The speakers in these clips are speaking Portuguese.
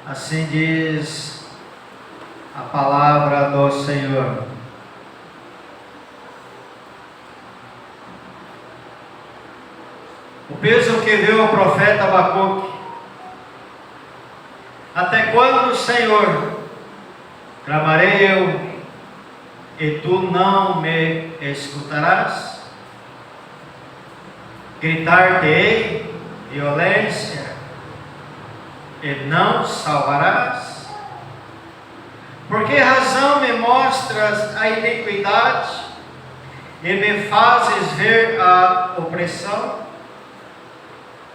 Assim diz a palavra do Senhor. O peso que viu o profeta Abacuque. Até quando, Senhor, clamarei eu, e tu não me escutarás? Gritar-te-ei violência, e não salvarás? Por que razão me mostras a iniquidade e me fazes ver a opressão?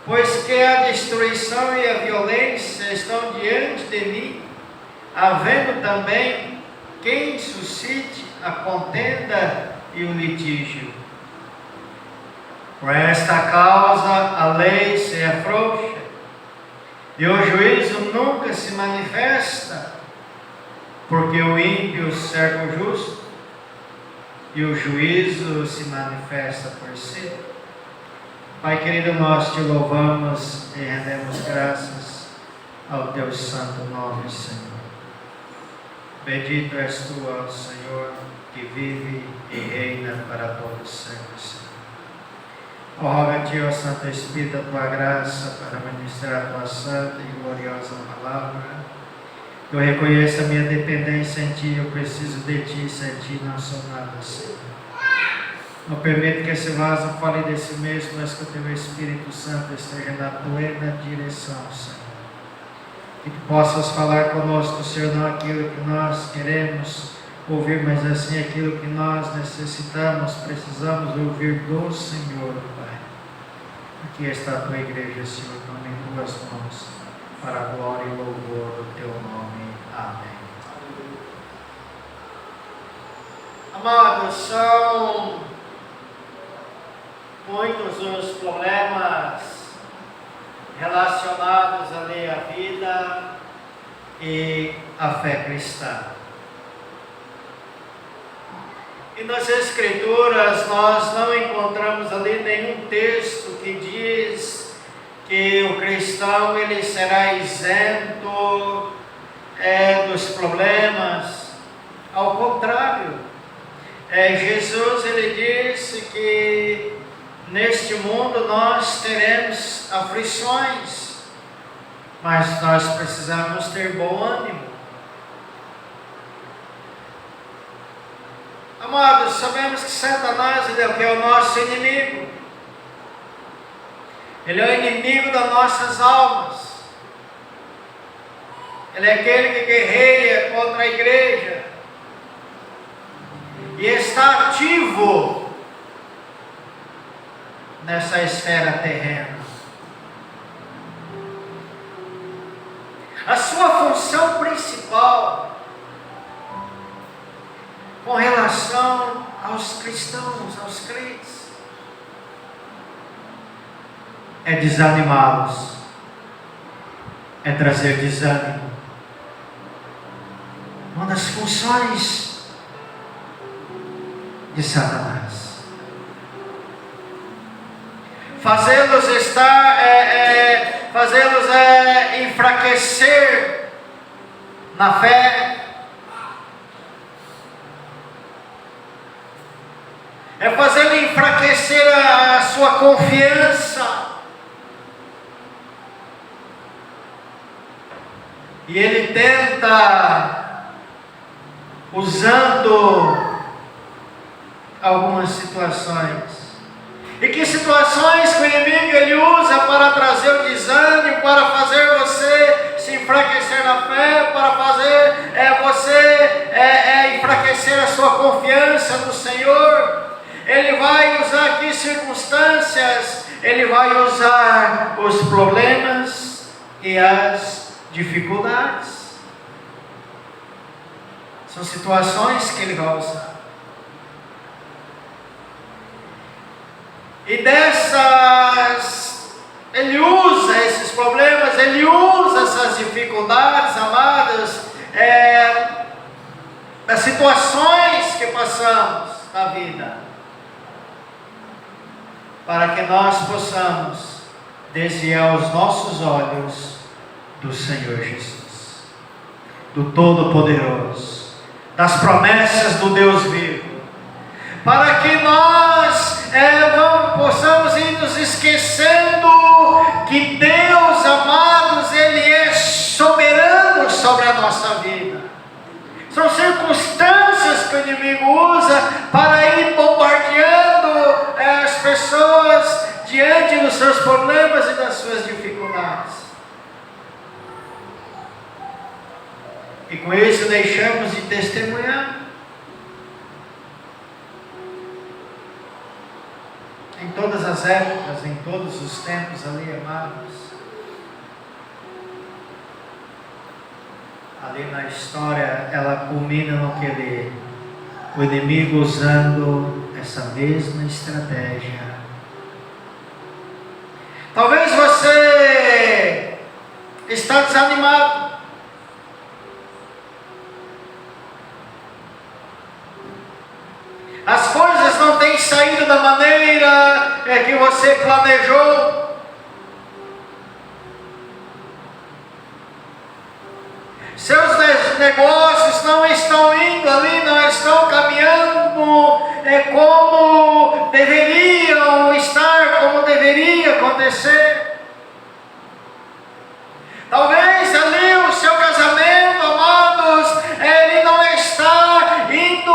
Pois que a destruição e a violência estão diante de mim, havendo também quem suscite a contenda e o litígio. Por esta causa a lei se afrouxa, e o juízo nunca se manifesta, porque o ímpio cerca o justo, e o juízo se manifesta por si. Pai querido, nós te louvamos e rendemos graças ao teu santo nome, Senhor. Bendito és tu, ó Senhor, que vive e reina para todos sempre, Senhor. Roga-te, ó Santo Espírito, a tua graça para ministrar a tua santa e gloriosa palavra. Eu reconheço a minha dependência em ti, eu preciso de ti, sem ti não sou nada, Senhor. Não permito que esse vaso fale de si mesmo, mas que o teu Espírito Santo esteja na plena direção, Senhor. Que tu possas falar conosco, Senhor, não aquilo que nós queremos ouvir, mas assim aquilo que nós necessitamos, precisamos ouvir do Senhor, Pai. Aqui está a tua igreja, Senhor, toma em tuas mãos, para a glória e louvor do teu nome. Amém. Amados, são muitos os problemas relacionados ali à vida e à fé cristã. E nas Escrituras nós não encontramos ali nenhum texto que diz que o cristão ele será isento dos problemas. Ao contrário, Jesus ele disse que neste mundo nós teremos aflições, mas nós precisamos ter bom ânimo. Amados, sabemos que Satanás ele é o nosso inimigo. Ele é o inimigo das nossas almas. Ele é aquele que guerreia contra a igreja e está ativo nessa esfera terrena. A sua função principal com relação aos cristãos, aos crentes, é desanimá-los, é trazer desânimo. Uma das funções de Satanás. Fazê-los enfraquecer na fé, é fazê-lo enfraquecer a sua confiança, e ele tenta, usando algumas situações. E que situações que o inimigo ele usa para trazer o desânimo, para fazer você se enfraquecer na fé, para fazer você enfraquecer a sua confiança no Senhor. Ele vai usar aqui circunstâncias, ele vai usar os problemas e as dificuldades. São situações que ele vai usar. E ele usa esses problemas, ele usa essas dificuldades, amadas, das situações que passamos na vida, para que nós possamos desviar os nossos olhos do Senhor Jesus, do Todo-Poderoso, das promessas do Deus vivo, para que nós possamos ir nos esquecendo que Deus, amados, Ele é soberano sobre a nossa vida. São circunstâncias que o inimigo usa para ir bombardeando as pessoas diante dos seus problemas e das suas dificuldades. E com isso deixamos de testemunhar. Em todas as épocas, em todos os tempos ali, amados. Ali na história, ela culmina no que o inimigo usando essa mesma estratégia. Talvez você está desanimado. As coisas não têm saído da maneira que você planejou. Seus negócios não estão indo ali, não estão caminhando como deveriam estar, como deveria acontecer. Talvez ali o seu casamento, amados, ele não está indo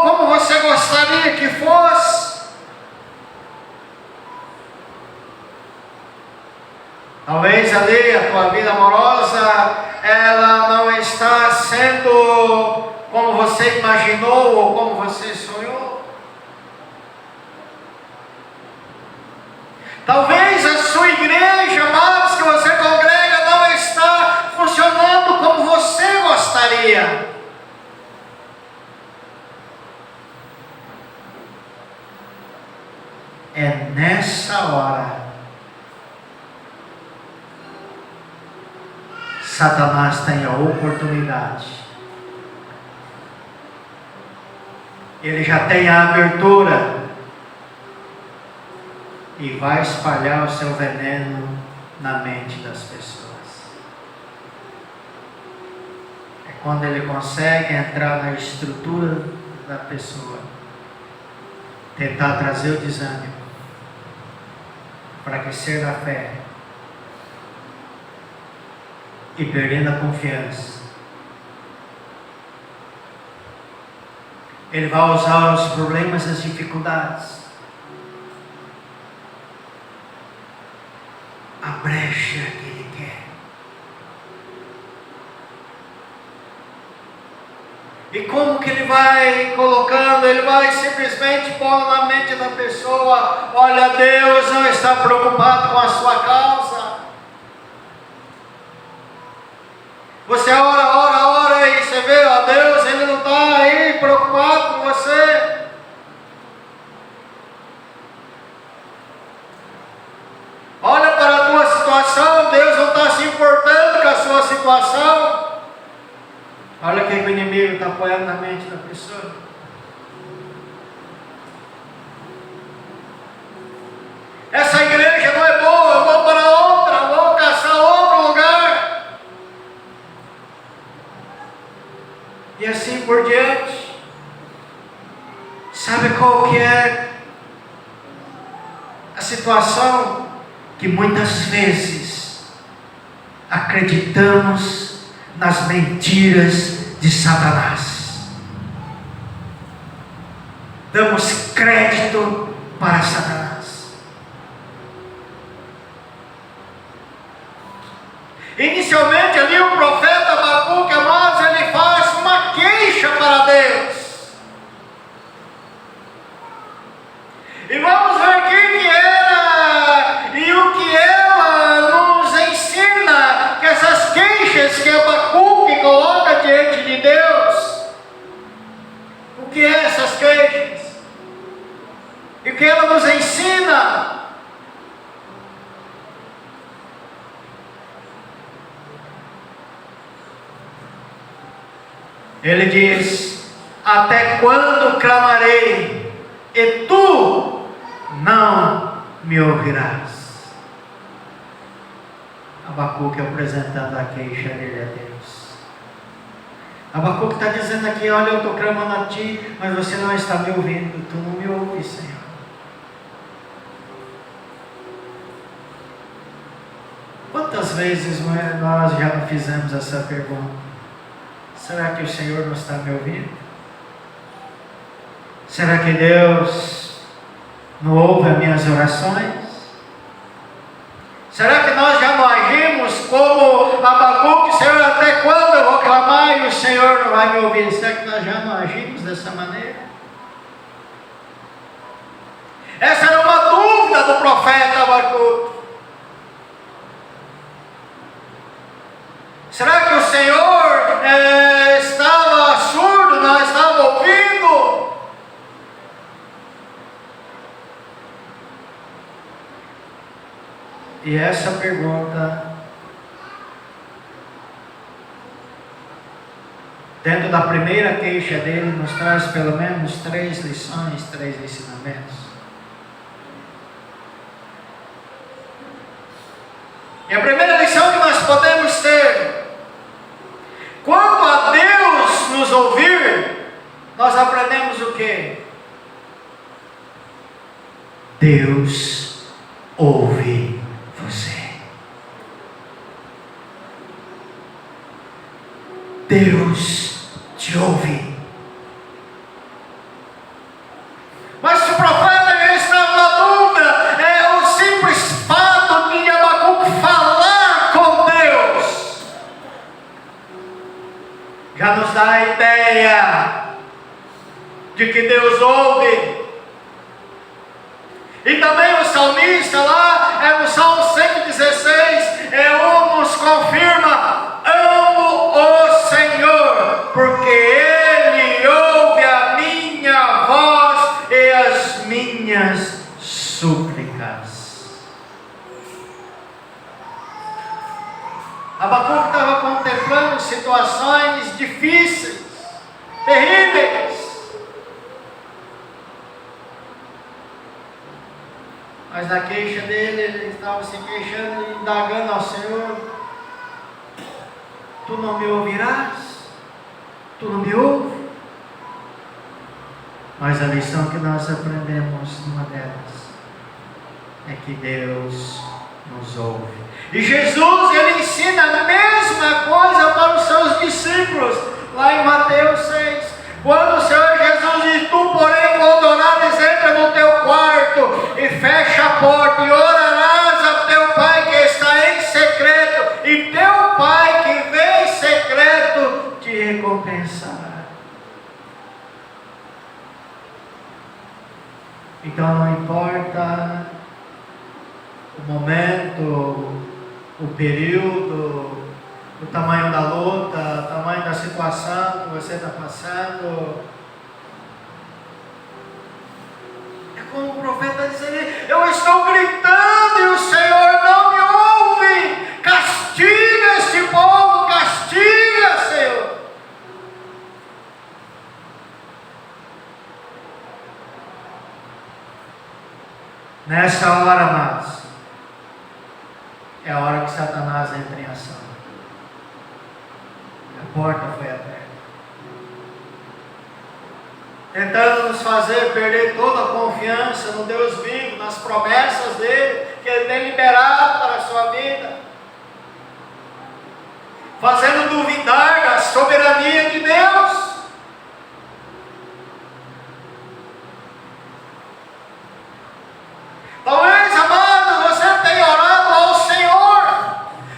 como você gostaria que fosse. Talvez ali a tua vida amorosa, ela não está sendo como você imaginou ou como você sonhou. Talvez a sua igreja, amados, que você congrega, não está funcionando como você gostaria. É nessa hora Satanás tem a oportunidade. Ele já tem a abertura e vai espalhar o seu veneno na mente das pessoas. É quando ele consegue entrar na estrutura da pessoa, tentar trazer o desânimo, enfraquecer na fé e perdendo a confiança. Ele vai usar os problemas, as dificuldades, a brecha que ele quer. E como que ele vai colocando? Ele vai simplesmente pondo na mente da pessoa: olha, Deus não está preocupado com a sua causa. Você ora e você vê, ó, Deus, Ele não está aí preocupado com você. Olha para a tua situação, Deus não está se importando com a sua situação. Olha o que o inimigo está apoiando na mente da pessoa. Essa igreja não é boa, eu vou para outra, vou caçar outro lugar. E assim por diante. Sabe qual que é a situação? Que muitas vezes acreditamos nas mentiras de Satanás. Damos crédito para Satanás. Inicialmente ali o profeta Abacuque, amados, ele faz uma queixa para Deus. E vamos ver quem que era e o que ela nos ensina, que essas queixas que Abacuque coloca diante de Deus. O que é essas queixas? E o que ela nos ensina? Ele diz: até quando clamarei e tu não me ouvirás? Abacuque apresentando a queixa dele a Deus. Abacuque está dizendo aqui: olha, eu estou clamando a ti, mas você não está me ouvindo, tu não me ouves, Senhor. Quantas vezes nós já não fizemos essa pergunta? Será que o Senhor não está me ouvindo? Será que Deus não ouve as minhas orações? Será que nós já não agimos como Abacuque? Senhor, até quando eu vou clamar e o Senhor não vai me ouvir? Será que nós já não agimos dessa maneira? Essa era uma dúvida do profeta Abacuque. Será que o Senhor estava surdo, não estava ouvindo? E essa pergunta, dentro da primeira queixa dele, nos traz pelo menos 3 lições, 3 ensinamentos. E a primeira lição que nós podemos ter: quando a Deus nos ouvir, nós aprendemos o quê? Deus ouve você. Deus te ouve. Mas se o profeta já estava na dúvida, é o simples fato de Abacuque falar com Deus já nos dá a ideia de que Deus ouve. E também o salmista lá, no Salmo 116, nos confirma: amo o Senhor, porque Ele ouve a minha voz e as minhas súplicas. Abacuque estava contemplando situações difíceis, terríveis. Mas na queixa dele, ele estava se queixando e indagando ao Senhor: tu não me ouvirás? Tu não me ouves? Mas a lição que nós aprendemos numa delas é que Deus nos ouve. E Jesus, ele ensina a mesma coisa para os seus discípulos, lá em Mateus 6. Quando o Senhor Jesus diz: tu, porém, quando orares, entra no teu quarto e fecha a porta e orarás a teu Pai que está em secreto, e teu Pai que vê em secreto te recompensará. Então não importa o momento, o período, o tamanho da luta, o tamanho da situação que você está passando. É como o profeta diz ali: eu estou gritando e o Senhor não me ouve. Castiga este povo, castiga, Senhor. Nessa hora, amados, é a hora que Satanás entra em ação. A porta foi aberta, tentando nos fazer perder toda a confiança no Deus vivo, nas promessas dele, que ele tem liberado para a sua vida, fazendo duvidar da soberania de Deus. Talvez, amado, você tenha orado ao Senhor.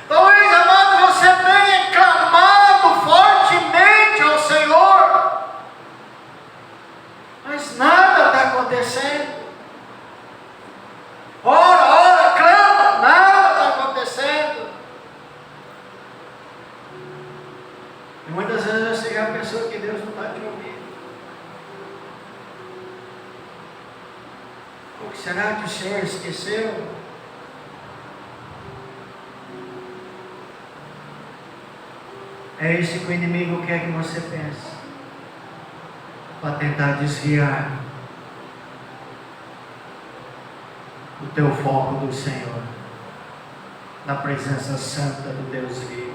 Talvez, amado, você tenha clamado fortemente ao Senhor, mas nada está acontecendo. Ora, clama, nada está acontecendo. E muitas vezes você já pensou que Deus não está te ouvindo. Será que o Senhor esqueceu? É isso que o inimigo quer que você pense, para tentar desviar o teu foco do Senhor. na presença santa do Deus vivo.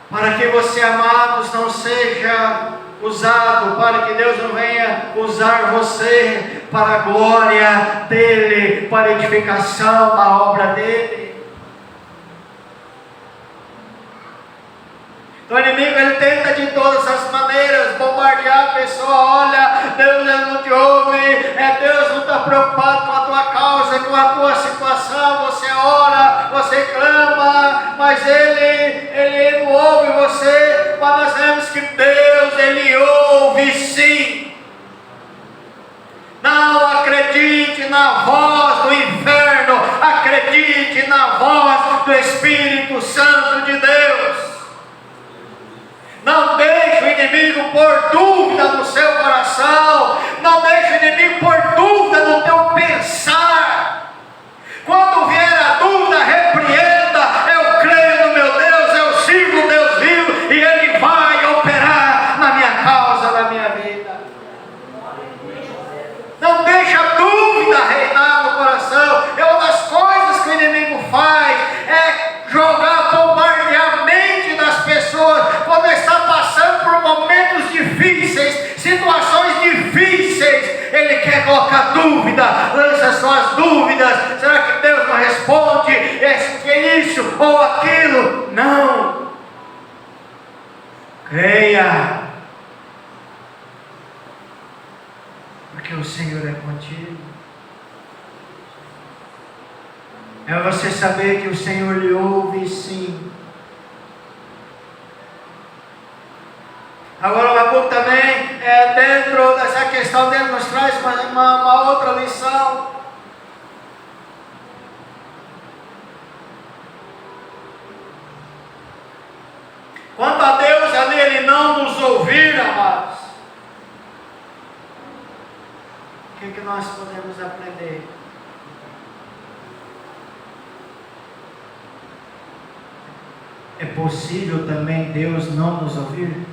Para que você, amados, não seja usado, para que Deus não venha usar você para a glória dEle, para a edificação da obra dEle. O inimigo, ele tenta de todas as maneiras bombardear a pessoa. Olha, Deus não te ouve, Deus não está preocupado com a tua causa, com a tua situação. Você ora, você clama, mas Ele não ouve você. Mas nós vemos que Deus, Ele ouve sim. Não acredite na voz do inferno, acredite na voz do Espírito Santo de Deus. Não deixe o inimigo pôr dúvida no seu coração. Não deixe o inimigo pôr dúvida no teu pensar. Quando vier a dúvida, repreenda. Eu creio no meu Deus, eu sirvo o Deus vivo e Ele vai operar na minha causa, na minha vida. Não deixe a dúvida reinar no coração. É uma das coisas que o inimigo faz, é jogar, bombardear a mente das pessoas quando está passando por momentos difíceis, situações difíceis. Ele quer colocar dúvida, lança suas dúvidas. Será que Deus não responde? É isso ou aquilo? Não. Creia, porque o Senhor é contigo. É você saber que o Senhor lhe ouve sim. Agora o Abacuque também, dentro dessa questão dele, nos traz uma outra lição. Quanto a Deus, ali Ele não nos ouvir, amados, o que nós podemos aprender? É possível também Deus não nos ouvir?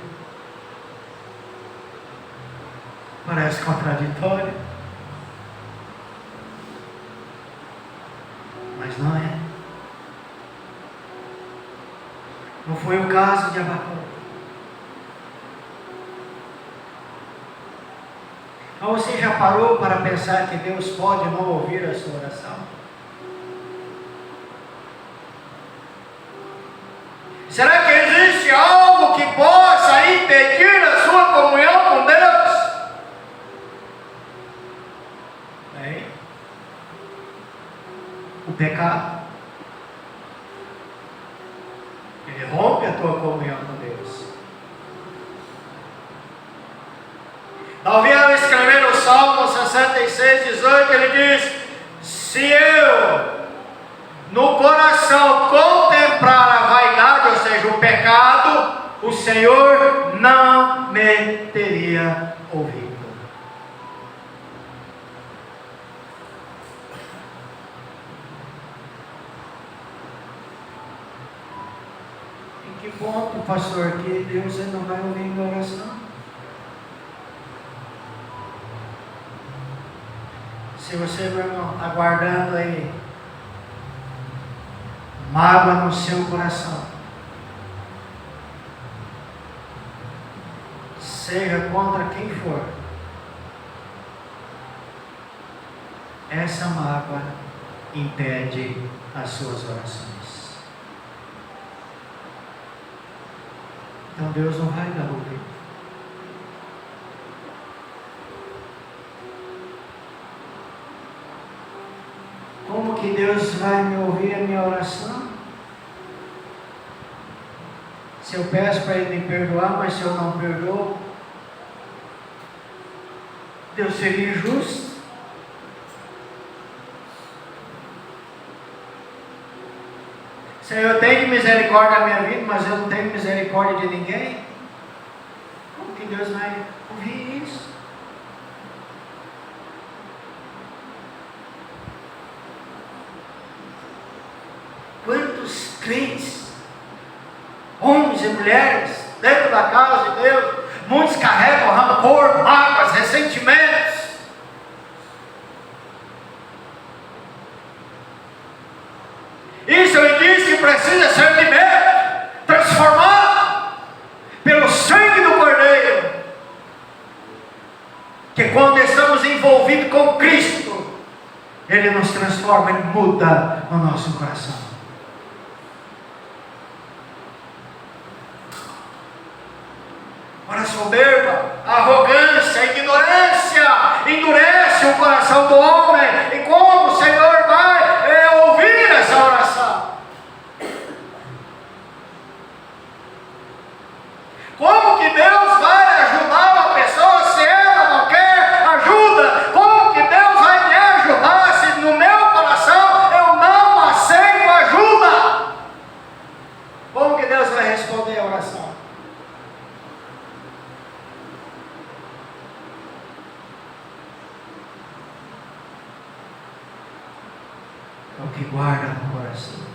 Parece contraditório, mas não é. Não foi o caso de Abacuque. Então você já parou para pensar que Deus pode não ouvir a sua oração? Será que existe algo que possa impedir a sua comunhão com Deus? Bem, o pecado. Ele rompe a tua comunhão com Deus. Davi, ao escrever no Salmo 66:18, ele diz: se eu no coração contemplar a vaidade, ou seja, o pecado, o Senhor não me teria ouvido. Em que ponto, pastor, que Deus não vai ouvir minha oração? Se você, meu irmão, está guardando aí mágoa no seu coração, seja contra quem for, essa mágoa impede as suas orações. Então Deus não vai dar ouvido. Como que Deus vai me ouvir a minha oração? Se eu peço para Ele me perdoar, mas se eu não perdoo, Deus seria injusto? Senhor, eu tenho misericórdia da minha vida, mas eu não tenho misericórdia de ninguém? Como que Deus vai ouvir isso? Quantos crentes, homens e mulheres, dentro da casa de Deus, muitos carregam rancor, mágoas, ressentimentos. Isso é o precisa ser liberto, transformado pelo sangue do Cordeiro. Que quando estamos envolvidos com Cristo, Ele nos transforma, Ele muda o nosso coração. Ora, a soberba, a arrogância, a ignorância endurece o coração do homem. E como o Senhor vai ouvir essa oração? Como que Deus vai ajudar uma pessoa se ela não quer ajuda? Como que Deus vai me ajudar se no meu coração eu não aceito ajuda? Como que Deus vai responder a oração? O que guarda no coração.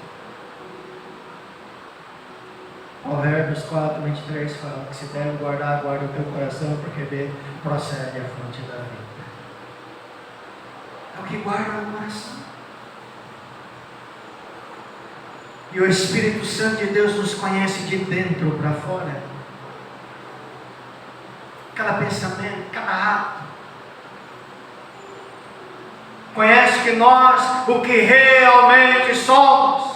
Provérbios 4, 23 fala que se deve guardar, guarda o teu coração, porque dele procede a fonte da vida. É o que guarda no coração. E o Espírito Santo de Deus nos conhece de dentro para fora. Cada pensamento, cada ato. Conhece que nós, o que realmente somos.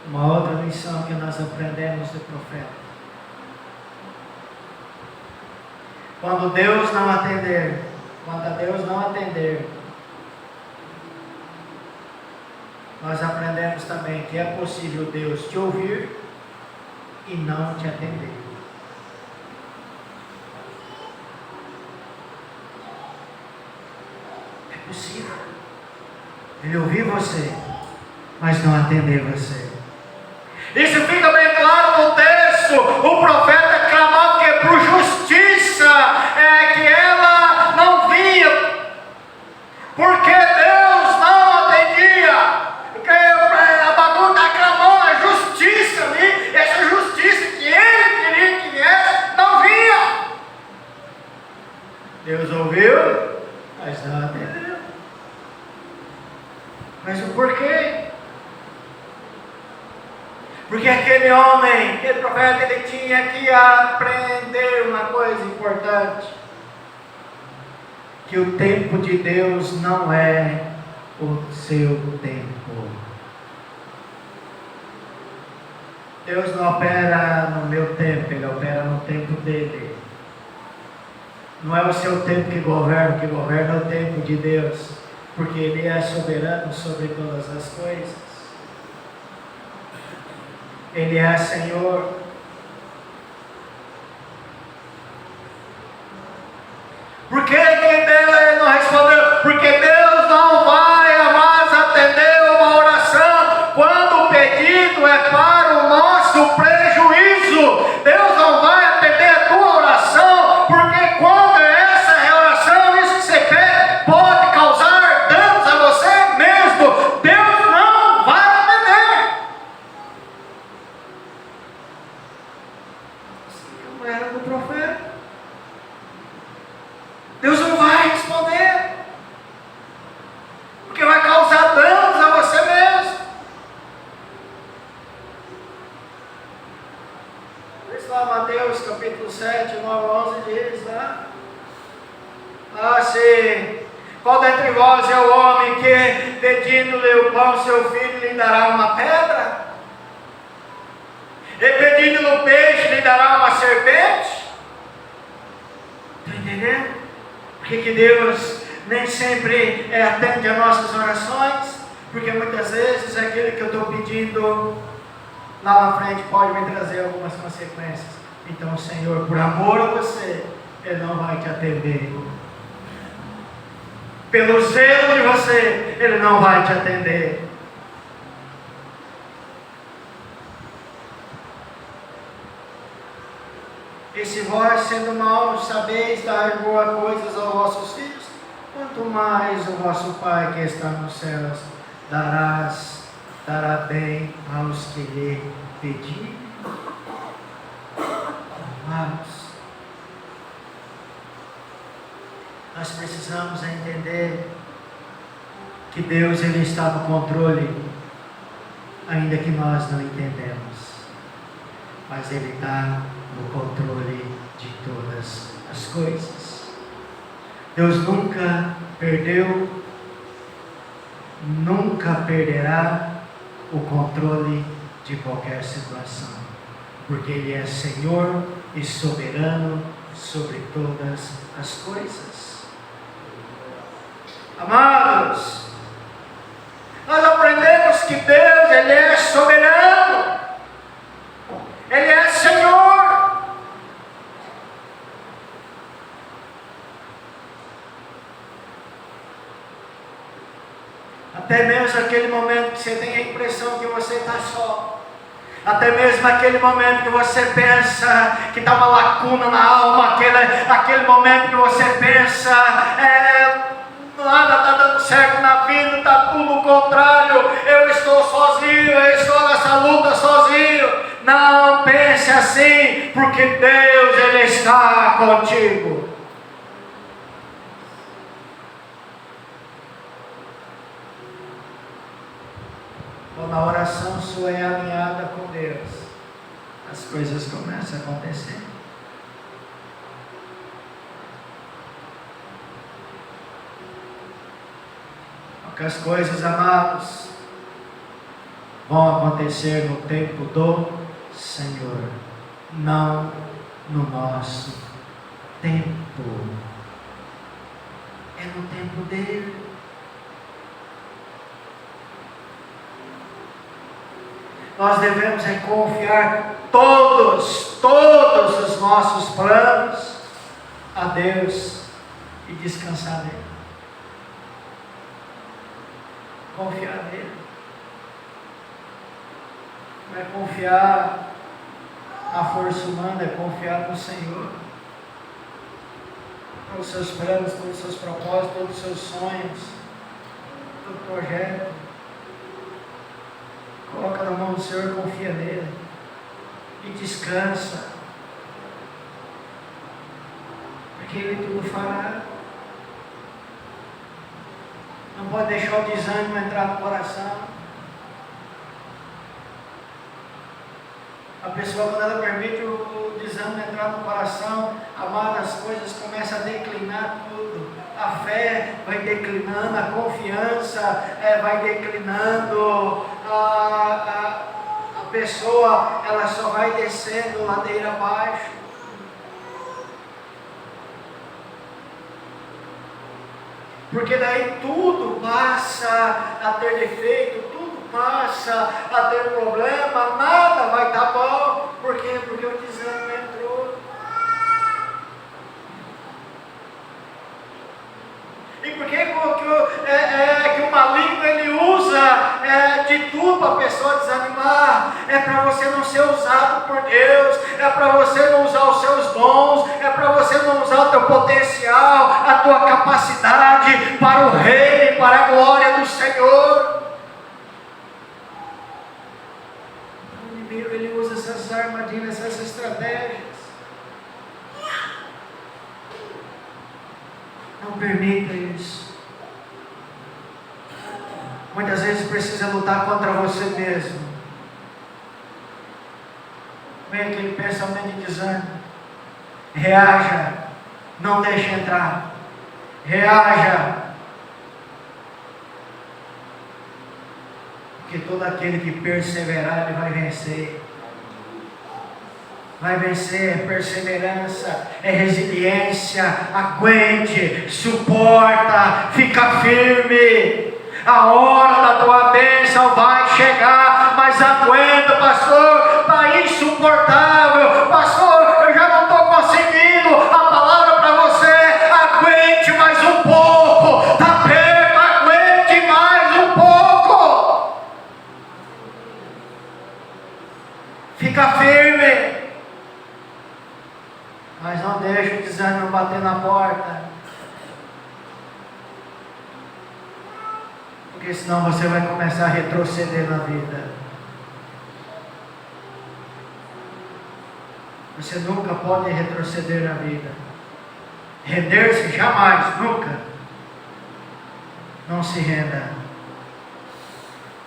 Uma outra lição que nós aprendemos do profeta. Quando a Deus não atender, nós aprendemos também que é possível Deus te ouvir e não te atender. É possível Ele ouvir você, mas não atender você. Isso fica bem claro no texto. O profeta clamava que por justiça que ela não vinha, porque Deus não atendia. Porque Abacuque está clamando a justiça ali, essa justiça que ele queria que viesse, não vinha. Deus ouviu, mas não atendeu. Mas o porquê? Porque aquele homem, aquele profeta, ele tinha que aprender uma coisa importante: que o tempo de Deus não é o seu tempo. Deus não opera no meu tempo, Ele opera no tempo dele. Não é o seu tempo que governa, o que governa é o tempo de Deus, porque Ele é soberano sobre todas as coisas. Ele é Senhor. Por que Deus não respondeu? Porque Deus não vai mais atender uma oração quando o pedido é para o nosso prejuízo. Deus não vai atender a tua oração, porque quando essa oração, isso que você pede, pode causar danos a você mesmo. Deus não vai atender. Assim era do profeta. Deus não vai responder, porque vai causar danos a você mesmo. Por isso lá Mateus capítulo 7, 9, 11 diz, né? Se qual dentre vós é o homem que, pedindo-lhe o pão, seu filho lhe dará uma pedra? E pedindo-lhe o peixe, lhe dará uma serpente? Está entendendo? Por que Deus nem sempre atende a nossas orações? Porque muitas vezes aquilo que eu estou pedindo lá na frente pode me trazer algumas consequências. Então o Senhor, por amor a você, Ele não vai te atender. Pelo zelo de você, Ele não vai te atender. E se vós, sendo maus, sabeis dar boas coisas aos vossos filhos, quanto mais o vosso Pai que está nos céus dará bem aos que lhe pedirem. Amados, Nós precisamos entender que Deus Ele está no controle, ainda que nós não entendemos, mas Ele está no controle de todas as coisas. Deus nunca perdeu, nunca perderá o controle de qualquer situação, porque Ele é Senhor e soberano sobre todas as coisas. Amados, nós aprendemos que Deus, Ele é soberano, Ele é Senhor. Até mesmo aquele momento que você tem a impressão que você está só, até mesmo aquele momento que você pensa que está uma lacuna na alma, aquele momento que você pensa, nada está dando certo na vida, está tudo o contrário, eu estou sozinho, eu estou nessa luta sozinho. Não pense assim, porque Deus Ele está contigo. Quando a oração sua é alinhada com Deus, as coisas começam a acontecer. Porque as coisas, amados, vão acontecer no tempo do Senhor, não no nosso tempo. É no tempo dele. Nós devemos confiar todos os nossos planos a Deus e descansar nele. Confiar nele. Não é confiar na força humana, é confiar no Senhor. Todos os seus planos, todos os seus propósitos, todos os seus sonhos, todo projeto. Coloca na mão do Senhor, confia nele e descansa, porque Ele tudo fará. Não pode deixar o desânimo entrar no coração. A pessoa, quando ela permite o desânimo entrar no coração, amada, as coisas começam a declinar tudo. A fé vai declinando, a confiança vai declinando, a pessoa ela só vai descendo ladeira abaixo. Porque daí tudo passa a ter defeito, tudo passa a ter problema, nada vai estar bom. Por quê? Porque o desânimo entrou. E por que que o maligno ele usa de tudo para a pessoa desanimar? É para você não ser usado por Deus, é para você não usar os seus dons, é para você não usar o teu potencial, a tua capacidade para o reino, para a glória do Senhor. O inimigo ele usa essas armadilhas, essas estratégias. Não permita isso. Muitas vezes precisa lutar contra você mesmo. Vem aquele pensamento de desânimo. Reaja. Não deixe entrar. Reaja. Porque todo aquele que perseverar, ele vai vencer. Vai vencer, é perseverança, é resiliência, aguente, suporta, fica firme. A hora da tua bênção vai chegar, mas aguenta, pastor, está insuportável, pastor, eu já não estou conseguindo. A palavra para você, aguente mais um pouco, está perto, aguente mais um pouco. Fica firme. Mas não deixe o desânimo bater na porta, porque senão você vai começar a retroceder na vida. Você nunca pode retroceder na vida. Render-se jamais, nunca. Não se renda,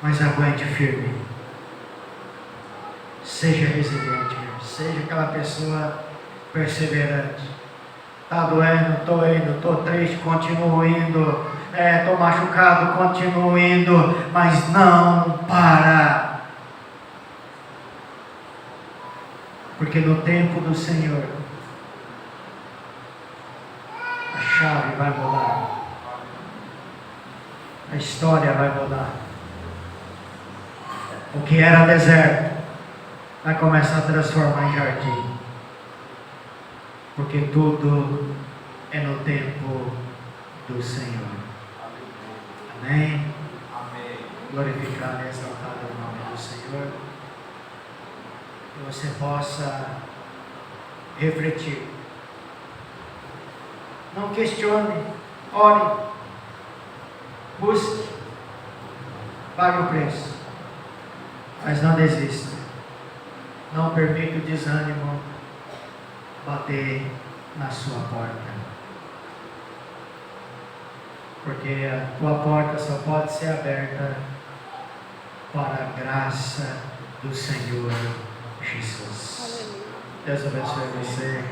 mas aguente firme. Seja resiliente, seja aquela pessoa perseverante. Está doendo, estou indo, estou triste, continuo indo. Estou machucado, continuo indo, mas não para. Porque no tempo do Senhor, a chave vai mudar. A história vai mudar. O que era deserto vai começar a transformar em jardim. Porque tudo é no tempo do Senhor. Amém? Amém. Glorificado e exaltado o nome do Senhor. Que você possa refletir. Não questione, ore, busque, pague o preço, mas não desista. Não permita o desânimo bater na sua porta, porque a tua porta só pode ser aberta para a graça do Senhor Jesus. Deus abençoe você.